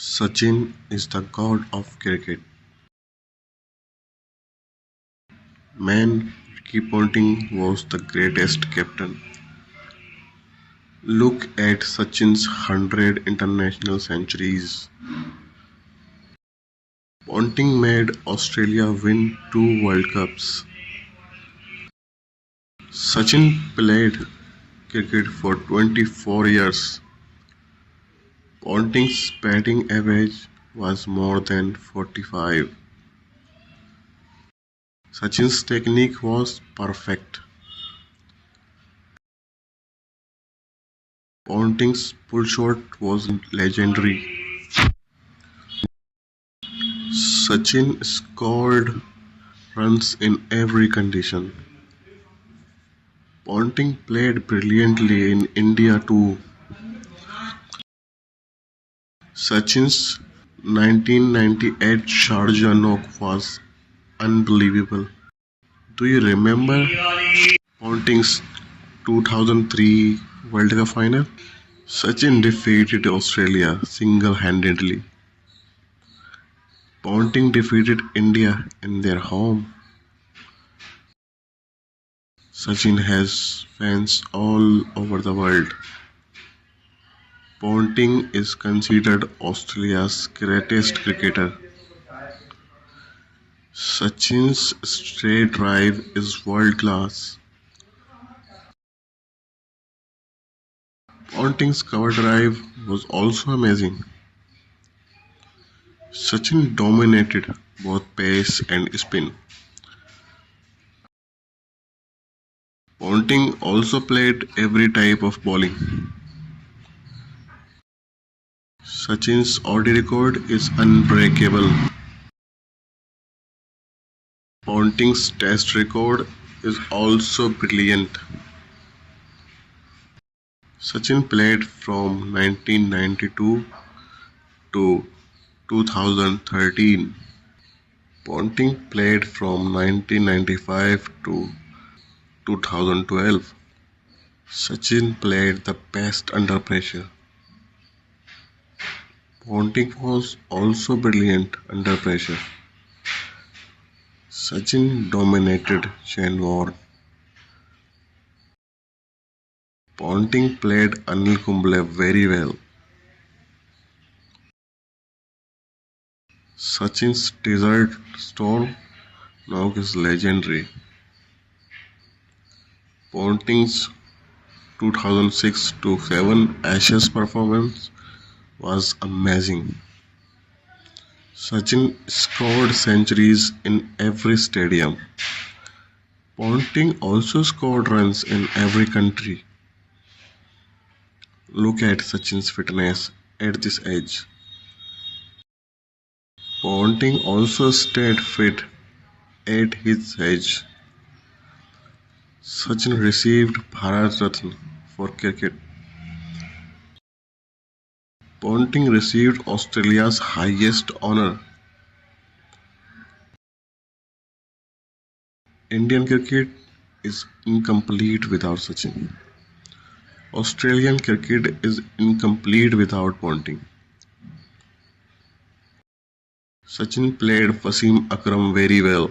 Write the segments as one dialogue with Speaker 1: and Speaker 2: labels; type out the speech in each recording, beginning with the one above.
Speaker 1: Sachin is the god of cricket. Man, Ricky Ponting was the greatest captain. Look at Sachin's 100 international centuries. Ponting made Australia win 2 World Cups. Sachin played cricket for 24 years. Ponting's batting average was more than 45. Sachin's technique was perfect. Ponting's pull shot was legendary. Sachin scored runs in every condition. Ponting played brilliantly in India too. Sachin's 1998 Sharjah knock was unbelievable. Do you remember Ponting's 2003 World Cup final? Sachin defeated Australia single-handedly. Ponting defeated India in their home. Sachin has fans all over the world. Ponting is considered Australia's greatest cricketer. Sachin's straight drive is world class. Ponting's cover drive was also amazing. Sachin dominated both pace and spin. Ponting also played every type of bowling. Sachin's ODI record is unbreakable. Ponting's test record is also brilliant. Sachin played from 1992 to 2013. Ponting played from 1995 to 2012. Sachin played the best under pressure. Ponting was also brilliant under pressure. Sachin dominated Shane Warne. Ponting played Anil Kumble very well. Sachin's desert storm knock is legendary. Ponting's 2006-7 Ashes performance was amazing. Sachin scored centuries in every stadium. Ponting also scored runs in every country. Look at Sachin's fitness at this age. Ponting also stayed fit at his age. Sachin received Bharat Ratna for cricket. Ponting received Australia's highest honour. Indian cricket is incomplete without Sachin. Australian cricket is incomplete without Ponting. Sachin played Wasim Akram very well.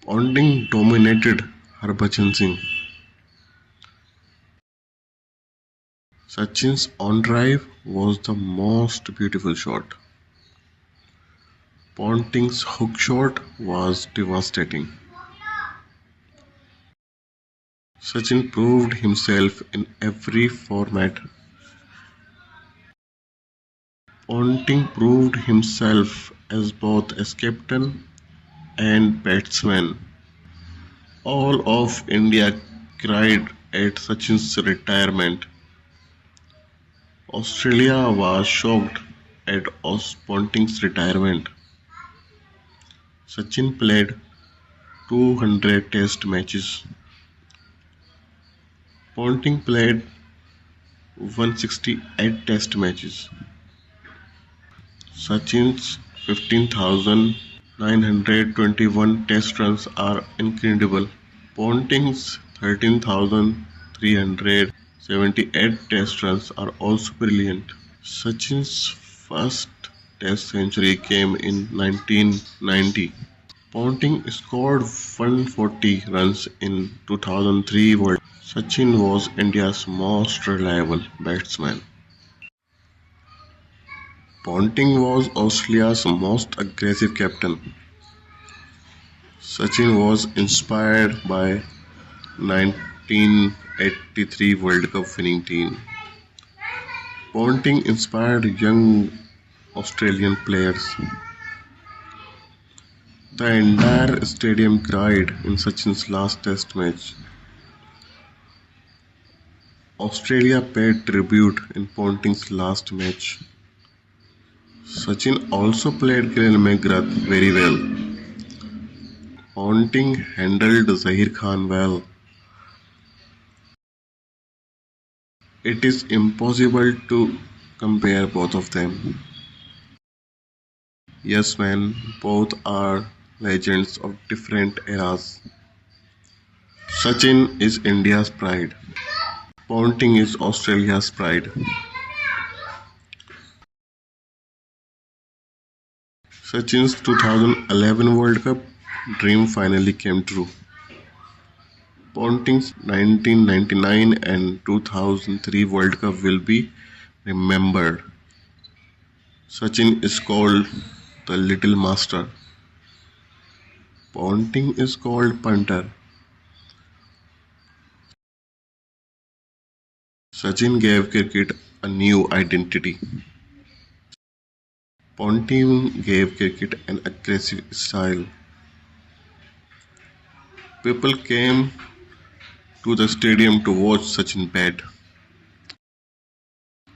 Speaker 1: Ponting dominated Harbhajan Singh. Sachin's on-drive was the most beautiful shot. Ponting's hook shot was devastating. Sachin proved himself in every format. Ponting proved himself as both as captain and batsman. All of India cried at Sachin's retirement. Australia was shocked at Ponting's retirement. Sachin played 200 test matches. Ponting played 168 test matches. Sachin's 15,921 test runs are incredible. Ponting's 13,364 78 test runs are also brilliant. Sachin's first test century came in 1990. Ponting scored 140 runs in 2003 World Cup. Sachin was India's most reliable batsman. Ponting was Australia's most aggressive captain. Sachin was inspired by 1983 World Cup winning team. Ponting inspired young Australian players. The entire stadium cried in Sachin's last test match. Australia paid tribute in Ponting's last match. Sachin also played Glenn McGrath very well. Ponting handled Zahir Khan well. It is impossible to compare both of them. Yes, man, both are legends of different eras. Sachin is India's pride. Ponting is Australia's pride. Sachin's 2011 World Cup dream finally came true. Ponting's 1999 and 2003 World Cup will be remembered. Sachin is called the Little Master. Ponting is called Punter. Sachin gave cricket a new identity. Ponting gave cricket an aggressive style. People came to the stadium to watch Sachin bat.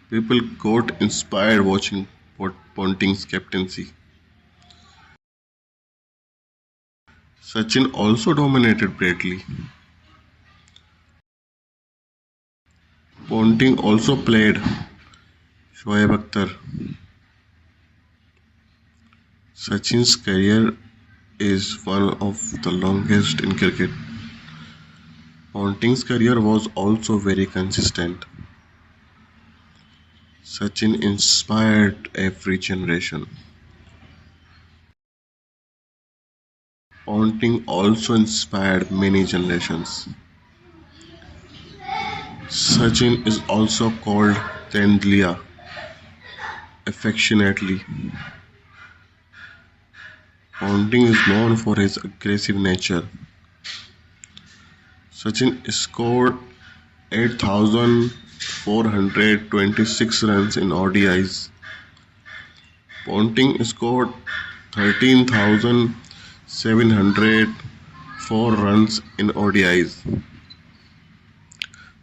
Speaker 1: People got inspired watching Ponting's captaincy. Sachin also dominated bravely. Ponting also played Shoaib Akhtar. Sachin's career is one of the longest in cricket. Ponting's career was also very consistent. Sachin inspired every generation. Ponting also inspired many generations. Sachin is also called Tendlia affectionately. Ponting is known for his aggressive nature. Sachin scored 8,426 runs in ODIs. Ponting scored 13,704 runs in ODIs.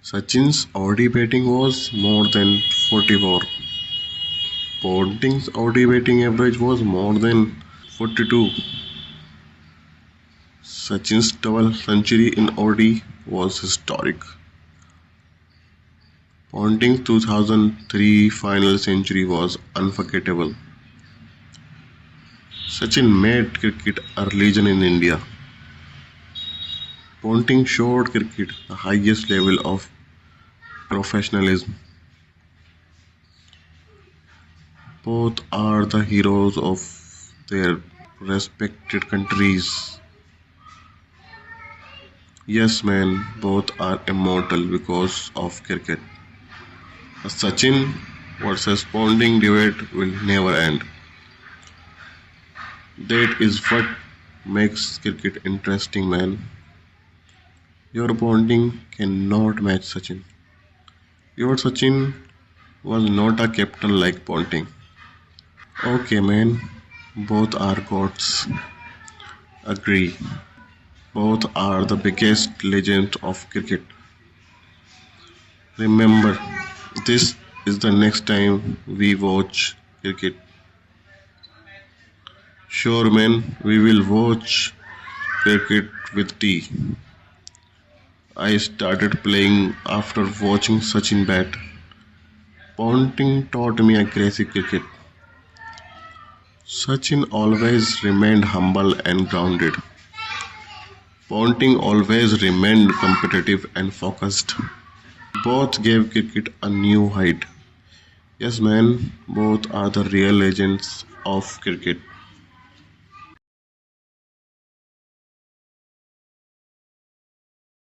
Speaker 1: Sachin's ODI batting was more than 44. Ponting's ODI batting average was more than 42. Sachin's double century in ODI was historic. Ponting's 2003 final century was unforgettable. Sachin made cricket a religion in India. Ponting showed cricket the highest level of professionalism. Both are the heroes of their respected countries. Yes, man, both are immortal because of cricket. A Sachin versus Ponting debate will never end. That is what makes cricket interesting, man. Your Ponting cannot match Sachin. Your Sachin was not a captain like Ponting. Okay, man, both are gods. Agree. Both are the biggest legends of cricket. Remember, this is the next time we watch cricket. Sure, man, we will watch cricket with tea. I started playing after watching Sachin bat. Ponting taught me aggressive cricket. Sachin always remained humble and grounded. Ponting always remained competitive and focused. Both gave cricket a new height. Yes, man, both are the real legends of cricket.